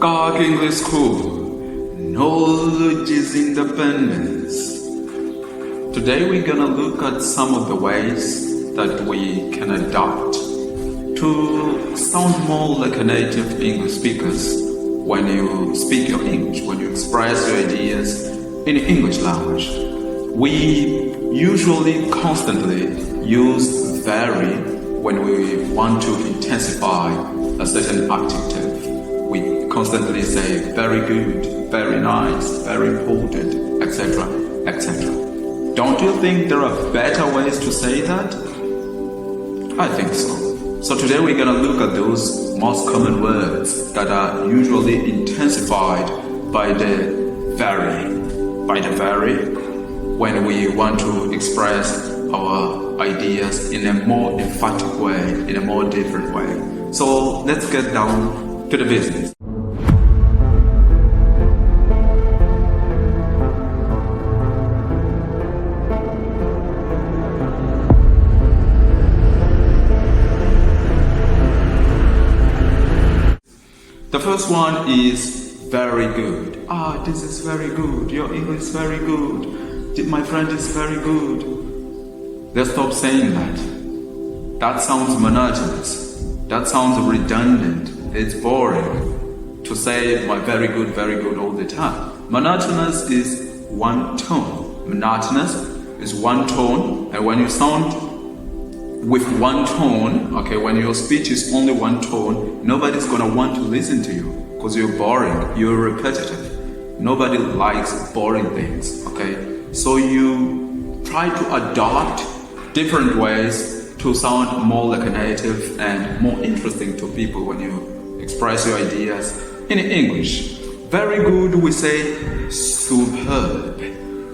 Skak English School, knowledge is independence. Today we're gonna look at some of the ways that we can adopt to sound more like a native English speakers when you speak your English, when you express your ideas in English language. We usually constantly use very when we want to intensify a certain adjective. We constantly say very good, very nice, very important, etc., etc. Don't you think there are better ways to say that? I think so. So today we're gonna look at those most common words that are usually intensified by the very. By the very, when we want to express our ideas in a more emphatic way, in a more different way. So let's get down to the business. The first one is very good. This is very good. Your English is very good. My friend is very good. Let's stop saying that. That sounds monotonous. That sounds redundant. It's boring to say my very good all the time. Monotonous is one tone. Monotonous is one tone, and when you sound with one tone, okay, when your speech is only one tone, nobody's gonna want to listen to you because you're boring, you're repetitive. Nobody likes boring things, okay? So you try to adopt different ways to sound more like a native and more interesting to people when you express your ideas in English. Very good, we say superb.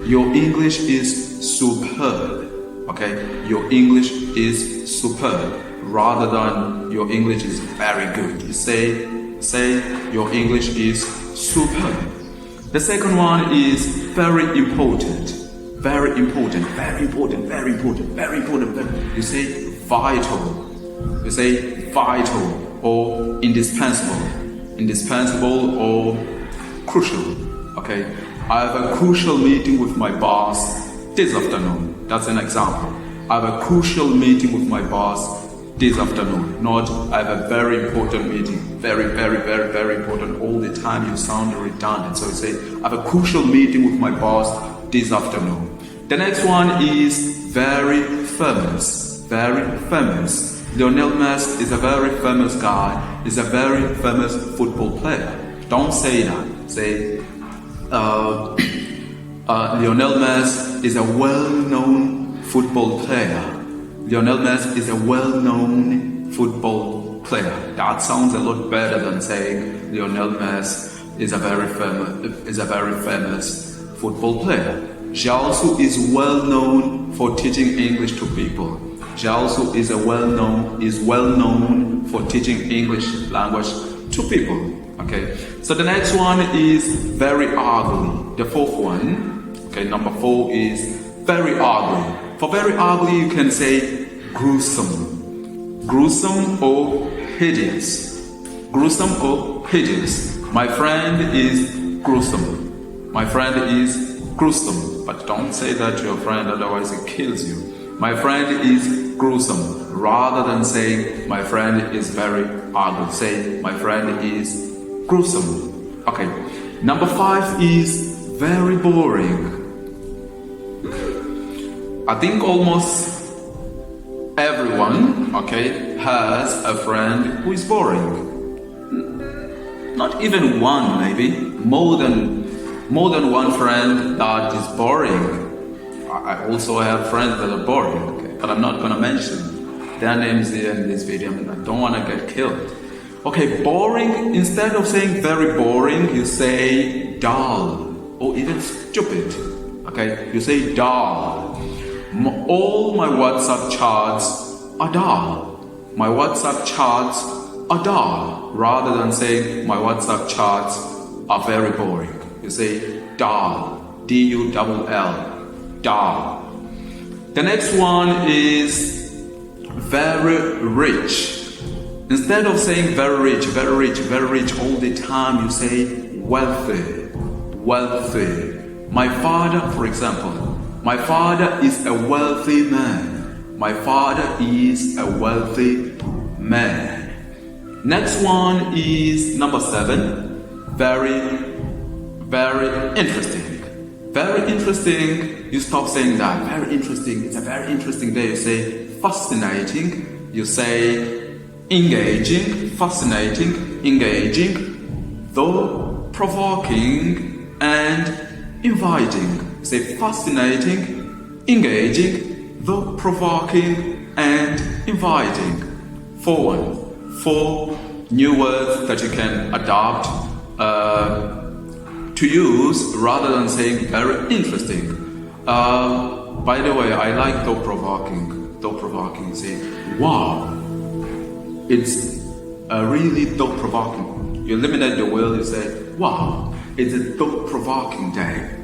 Your English is superb. Okay, your English is superb rather than your English is very good. You say your English is superb. The second one is very important. Very important, very important, very important, very important. You say vital. You say vital or indispensable. Indispensable or crucial. Okay, I have a crucial meeting with my boss this afternoon. That's an example. I have a crucial meeting with my boss this afternoon. Not I have a very important meeting. Very important. All the time you sound redundant. So you say I have a crucial meeting with my boss this afternoon. The next one is very famous. Very famous. Lionel Messi is a very famous guy. He's a very famous football player. Don't say that. Say Lionel Messi is a well-known football player. Lionel Messi is a well-known football player. That sounds a lot better than saying Lionel Messi is a very famous football player. Jiaosu is well-known for teaching English to people. Jiaosu is well known for teaching English language to people. Okay. So the next one is very ugly. The fourth one. Okay, number 4 is very ugly. For very ugly, you can say gruesome. Gruesome or hideous. Gruesome or hideous. My friend is gruesome. My friend is gruesome. But don't say that to your friend, otherwise it kills you. My friend is gruesome. Rather than saying my friend is very ugly, say my friend is gruesome. Okay. Number 5 is very boring. I think almost everyone, okay, has a friend who is boring. Not even one, maybe more than one friend that is boring. I also have friends that are boring, okay, but I'm not gonna mention their names here in this video. I don't want to get killed. Okay, boring. Instead of saying very boring, you say dull or even stupid. Okay, you say dull. All my WhatsApp chats are dull. My WhatsApp chats are dull. Rather than saying my WhatsApp chats are very boring, you say dull. D-U-L-L. Dull. The next one is very rich. Instead of saying very rich, very rich, very rich all the time, you say wealthy, wealthy. My father, for example, my father is a wealthy man. My father is a wealthy man. Next one is number 7. Very, very interesting. Very interesting. You stop saying that. Very interesting. It's a very interesting day. You say fascinating. You say engaging. Fascinating. Engaging. Though provoking and inviting. You say fascinating, engaging, though provoking and inviting. 4 new words that you can adopt to use rather than saying very interesting. By the way, I like though provoking. Though provoking, you say, wow, it's a really though provoking. You eliminate the word, you say, wow, it's a though provoking day.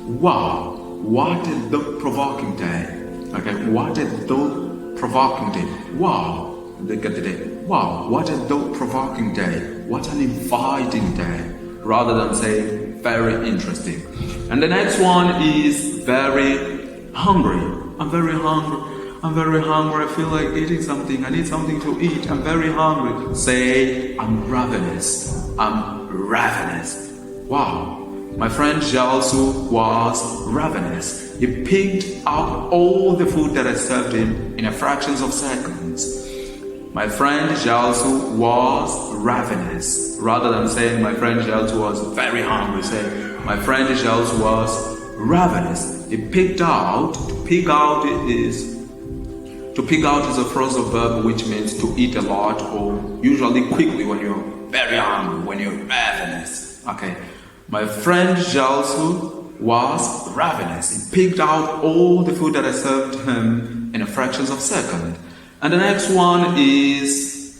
Wow, what a thought-provoking day. Okay, what a thought-provoking day. Wow, look at the day. Wow, what a thought-provoking day. What an inviting day. Rather than saying very interesting. And the next one is very hungry. I'm very hungry. I'm very hungry. I feel like eating something. I need something to eat. I'm very hungry. Say, I'm ravenous. I'm ravenous. Wow. My friend Jiaosu was ravenous. He picked out all the food that I served him in a fraction of seconds. My friend Jiaosu was ravenous. Rather than saying my friend Jiaosu was very hungry, say my friend Jiaosu was ravenous. He picked out. To pick out is a phrasal verb which means to eat a lot or usually quickly when you're very hungry, when you're ravenous. Okay. My friend Jiaosu was ravenous. He picked out all the food that I served him in a fraction of a second. And the next one is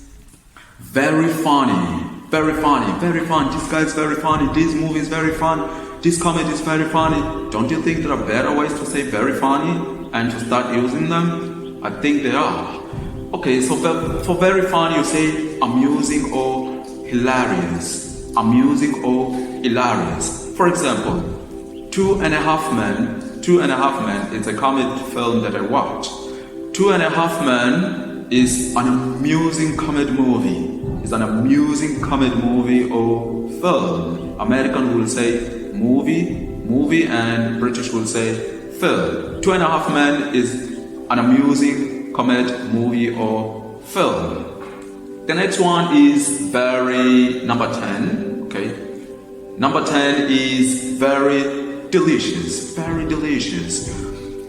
very funny. Very funny. Very fun. This guy is very funny. This movie is very fun. This comedy is very funny. Don't you think there are better ways to say very funny and to start using them? I think there are. Okay, so for very funny you say amusing or hilarious. Amusing or hilarious. For example, 2.5 Men. 2.5 Men is a comedy film that I watched. 2.5 Men is an amusing comedy movie. It's an amusing comedy movie or film. American will say movie, and British will say film. 2.5 Men is an amusing comedy movie or film. The next one is number 10. Okay. Number 10 is very delicious. Very delicious.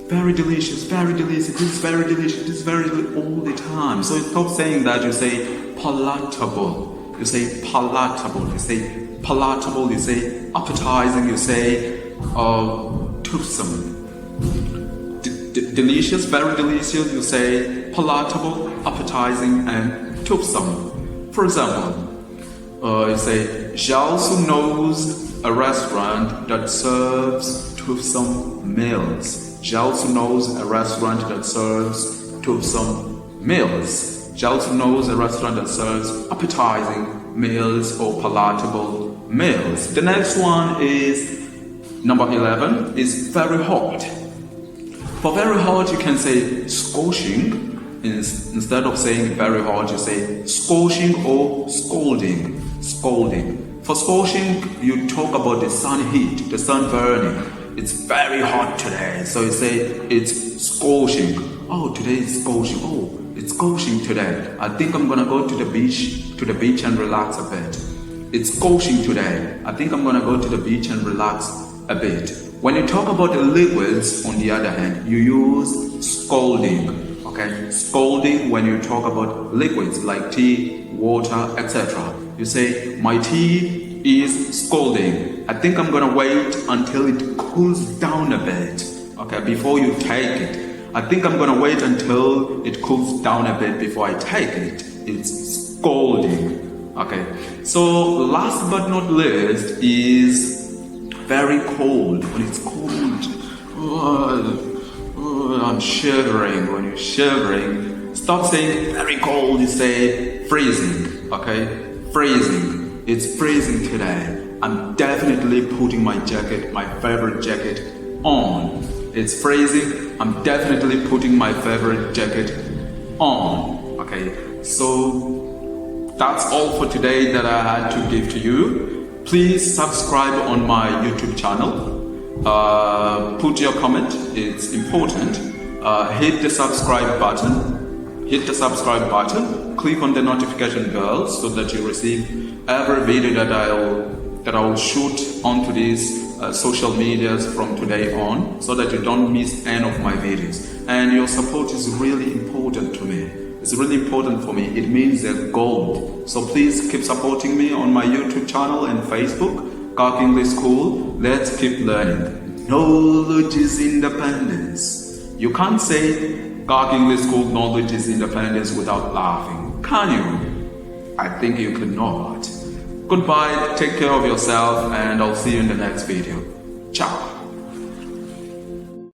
Very delicious. Very delicious. This is very delicious. This is very all the time. So stop saying that. You say palatable. You say palatable. You say palatable. You say appetizing. You say toothsome. Delicious. Very delicious. You say palatable, appetizing, and toothsome. For example, you say Jiaosu knows a restaurant that serves toothsome meals. Jiaosu knows a restaurant that serves toothsome meals. Jiaosu knows a restaurant that serves appetizing meals or palatable meals. The next one is number 11 is very hot. For very hot you can say scorching. Instead of saying very hot, you say scorching or scalding. Scalding. For scorching, you talk about the sun heat, the sun burning. It's very hot today, so you say it's scorching. Oh, today is scorching. Oh, it's scorching today. I think I'm gonna go to the beach and relax a bit. It's scorching today. I think I'm gonna go to the beach and relax a bit. When you talk about the liquids, on the other hand, you use scalding. Okay, scalding when you talk about liquids like tea, water, etc. You say, my tea is scalding. I think I'm gonna wait until it cools down a bit. Okay, before you take it. I think I'm gonna wait until it cools down a bit before I take it. It's scalding. Okay, so last but not least is very cold. When it's cold, I'm shivering. When you're shivering, stop saying very cold, you say freezing, okay? Freezing. It's freezing today. I'm definitely putting my jacket, my favorite jacket, on. It's freezing. I'm definitely putting my favorite jacket on. Okay, so that's all for today that I had to give to you. Please subscribe on my YouTube channel. Put your comment. It's important. Hit the subscribe button. Hit the subscribe button. Click on the notification bell so that you receive every video that I will shoot onto these social medias from today on, so that you don't miss any of my videos. And your support is really important to me. It's really important for me. It means a gold. So please keep supporting me on my YouTube channel and Facebook, Gok English School. Let's keep learning. Knowledge is independence. You can't say Gok English School knowledge is independence without laughing, can you? I think you could not. Goodbye, take care of yourself, and I'll see you in the next video. Ciao.